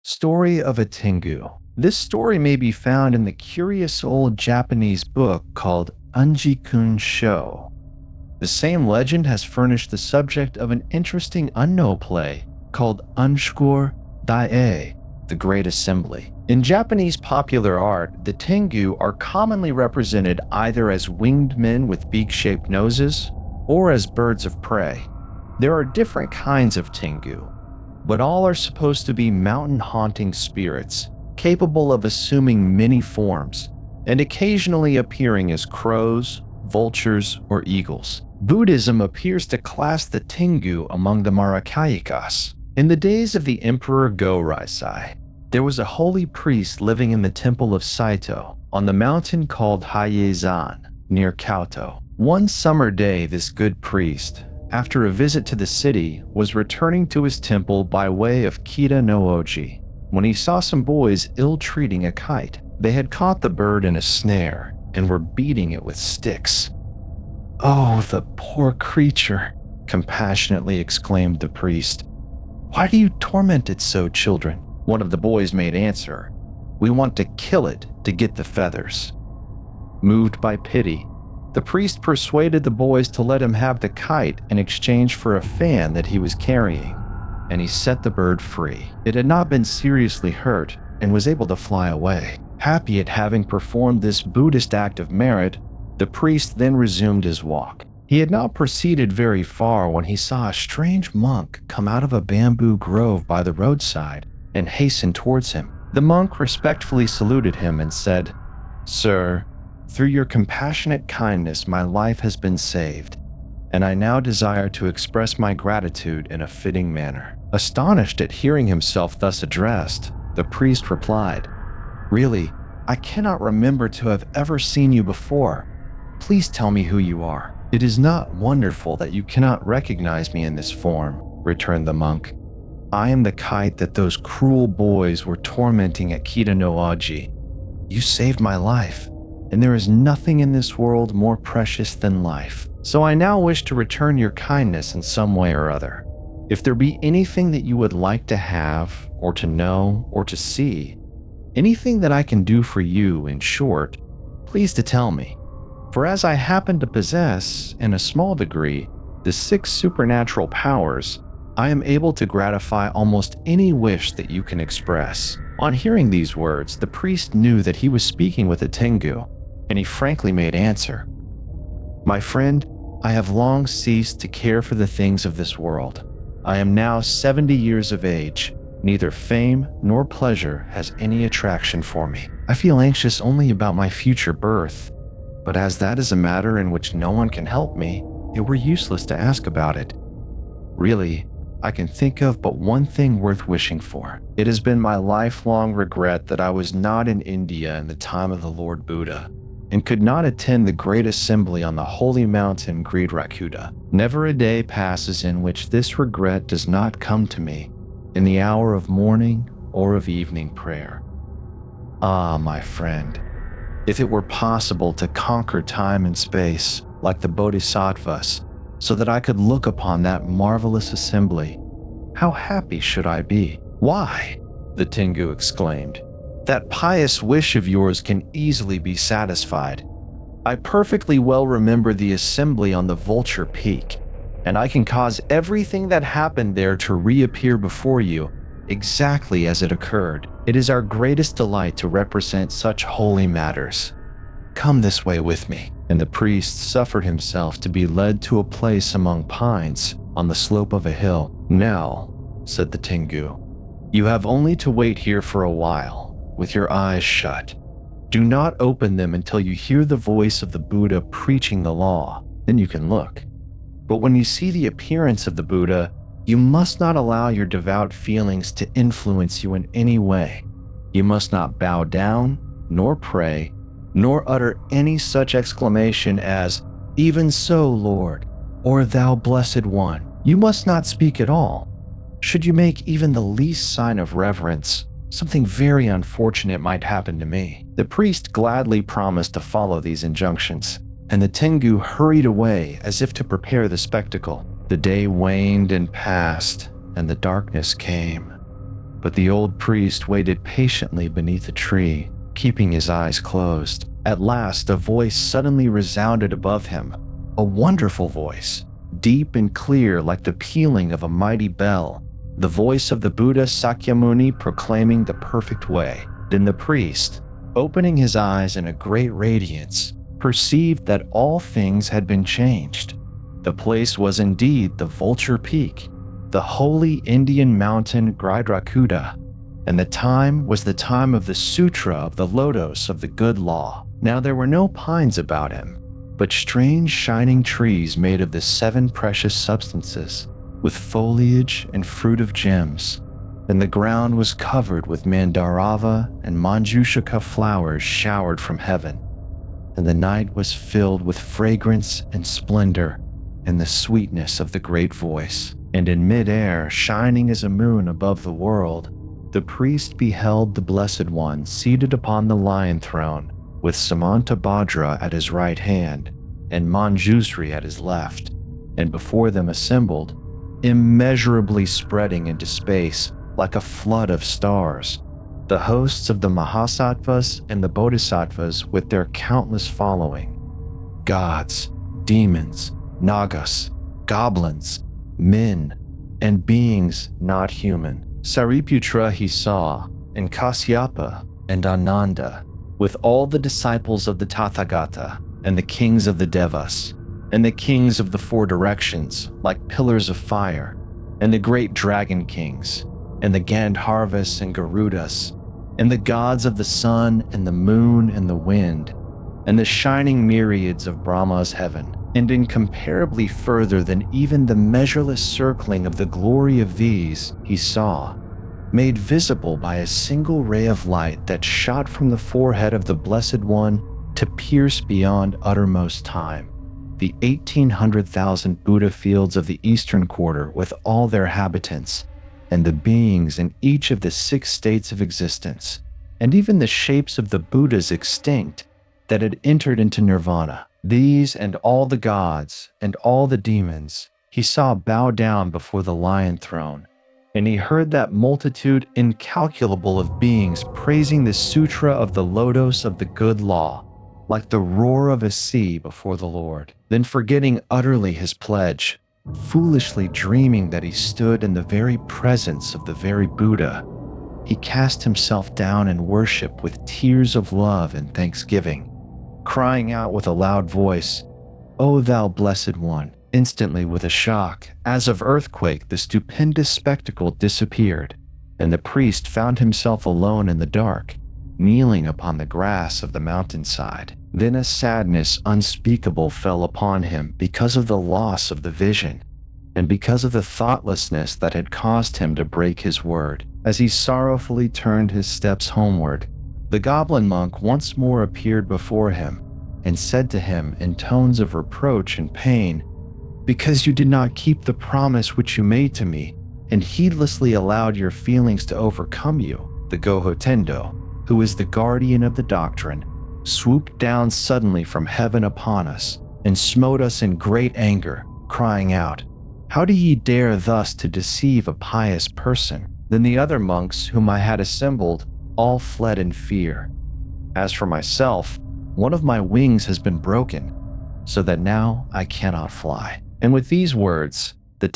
Story of a Tengu. This story may be found in the curious old Japanese book called Unjikun Sho. The same legend has furnished the subject of an interesting unknown play called Unshkur Dae, the Great Assembly. In Japanese popular art, the Tengu are commonly represented either as winged men with beak-shaped noses or as birds of prey. There are different kinds of Tengu, but all are supposed to be mountain-haunting spirits, capable of assuming many forms, and occasionally appearing as crows, vultures, or eagles. Buddhism appears to class the Tengu among the Marakayikas. In the days of the Emperor Go-Reizei, there was a holy priest living in the temple of Saito on the mountain called hiyei-zan, near Kyoto. One summer day, this good priest, after a visit to the city, was returning to his temple by way of Kita-no-oji when he saw some boys ill-treating a kite. They had caught the bird in a snare and were beating it with sticks. "Oh, the poor creature," compassionately exclaimed the priest. "Why do you torment it so, children?" One of the boys made answer, "We want to kill it to get the feathers." Moved by pity, the priest persuaded the boys to let him have the kite in exchange for a fan that he was carrying, and he set the bird free. It had not been seriously hurt and was able to fly away. Happy at having performed this Buddhist act of merit, the priest then resumed his walk. He had not proceeded very far when he saw a strange monk come out of a bamboo grove by the roadside and hasten towards him. The monk respectfully saluted him and said, "Sir, through your compassionate kindness, my life has been saved, and I now desire to express my gratitude in a fitting manner." Astonished at hearing himself thus addressed, the priest replied, "Really, I cannot remember to have ever seen you before. Please tell me who you are." "It is not wonderful that you cannot recognize me in this form," returned the monk. "I am the kite that those cruel boys were tormenting at Kita-no-oji. You saved my life, and there is nothing in this world more precious than life. So I now wish to return your kindness in some way or other. If there be anything that you would like to have, or to know, or to see, anything that I can do for you, in short, please to tell me. For as I happen to possess, in a small degree, the 6 supernatural powers, I am able to gratify almost any wish that you can express." On hearing these words, the priest knew that he was speaking with a Tengu, and he frankly made answer, "My friend, I have long ceased to care for the things of this world. I am now 70 years of age. Neither fame nor pleasure has any attraction for me. I feel anxious only about my future birth, but as that is a matter in which no one can help me, it were useless to ask about it. Really, I can think of but one thing worth wishing for. It has been my lifelong regret that I was not in India in the time of the Lord Buddha, and could not attend the great assembly on the holy mountain Gridrakhuta. Never a day passes in which this regret does not come to me, in the hour of morning or of evening prayer. Ah, my friend, if it were possible to conquer time and space, like the Bodhisattvas, so that I could look upon that marvelous assembly, how happy should I be?" "Why," the Tengu exclaimed, "that pious wish of yours can easily be satisfied. I perfectly well remember the assembly on the Vulture Peak, and I can cause everything that happened there to reappear before you exactly as it occurred. It is our greatest delight to represent such holy matters. Come this way with me." And the priest suffered himself to be led to a place among pines on the slope of a hill. "Now," said the Tengu, "you have only to wait here for a while, with your eyes shut. Do not open them until you hear the voice of the Buddha preaching the law, then you can look. But when you see the appearance of the Buddha, you must not allow your devout feelings to influence you in any way. You must not bow down, nor pray, nor utter any such exclamation as, 'Even so, Lord,' or 'Thou Blessed One.' You must not speak at all. Should you make even the least sign of reverence, something very unfortunate might happen to me." The priest gladly promised to follow these injunctions, and the Tengu hurried away as if to prepare the spectacle. The day waned and passed, and the darkness came. But the old priest waited patiently beneath a tree, keeping his eyes closed. At last, a voice suddenly resounded above him, a wonderful voice, deep and clear like the pealing of a mighty bell, the voice of the Buddha Sakyamuni proclaiming the perfect way. Then the priest, opening his eyes in a great radiance, perceived that all things had been changed. The place was indeed the Vulture Peak, the holy Indian mountain Gridrakuta, and the time was the time of the Sutra of the Lotus of the Good Law. Now there were no pines about him, but strange shining trees made of the 7 precious substances, with foliage and fruit of gems, and the ground was covered with mandarava and manjushika flowers showered from heaven, and the night was filled with fragrance and splendor and the sweetness of the great voice. And in mid-air, shining as a moon above the world, the priest beheld the Blessed One seated upon the lion throne, with Samantabhadra at his right hand and Manjusri at his left, and before them assembled, immeasurably spreading into space like a flood of stars, the hosts of the Mahasattvas and the Bodhisattvas with their countless following, gods, demons, nagas, goblins, men, and beings not human. Sariputra he saw, and Kasyapa, and Ananda, with all the disciples of the Tathagata, and the kings of the Devas, and the kings of the 4 directions, like pillars of fire, and the great dragon kings, and the Gandharvas and Garudas, and the gods of the sun and the moon and the wind, and the shining myriads of Brahma's heaven, and incomparably further than even the measureless circling of the glory of these he saw, made visible by a single ray of light that shot from the forehead of the Blessed One to pierce beyond uttermost time, the 1,800,000 Buddha fields of the eastern quarter with all their habitants, and the beings in each of the 6 states of existence, and even the shapes of the Buddhas extinct that had entered into nirvana. These and all the gods and all the demons he saw bow down before the lion throne, and he heard that multitude incalculable of beings praising the Sutra of the Lotus of the Good Law, like the roar of a sea before the Lord. Then forgetting utterly his pledge, foolishly dreaming that he stood in the very presence of the very Buddha, he cast himself down in worship with tears of love and thanksgiving, crying out with a loud voice, "O thou Blessed One!" Instantly, with a shock, as of earthquake, the stupendous spectacle disappeared, and the priest found himself alone in the dark, kneeling upon the grass of the mountainside. Then a sadness unspeakable fell upon him because of the loss of the vision, and because of the thoughtlessness that had caused him to break his word. As he sorrowfully turned his steps homeward, the goblin monk once more appeared before him and said to him in tones of reproach and pain, "Because you did not keep the promise which you made to me, and heedlessly allowed your feelings to overcome you, the Gohotendo, who is the guardian of the doctrine, swooped down suddenly from heaven upon us, and smote us in great anger, crying out, 'How do ye dare thus to deceive a pious person?' Then the other monks whom I had assembled all fled in fear. As for myself, one of my wings has been broken, so that now I cannot fly." And with these words, the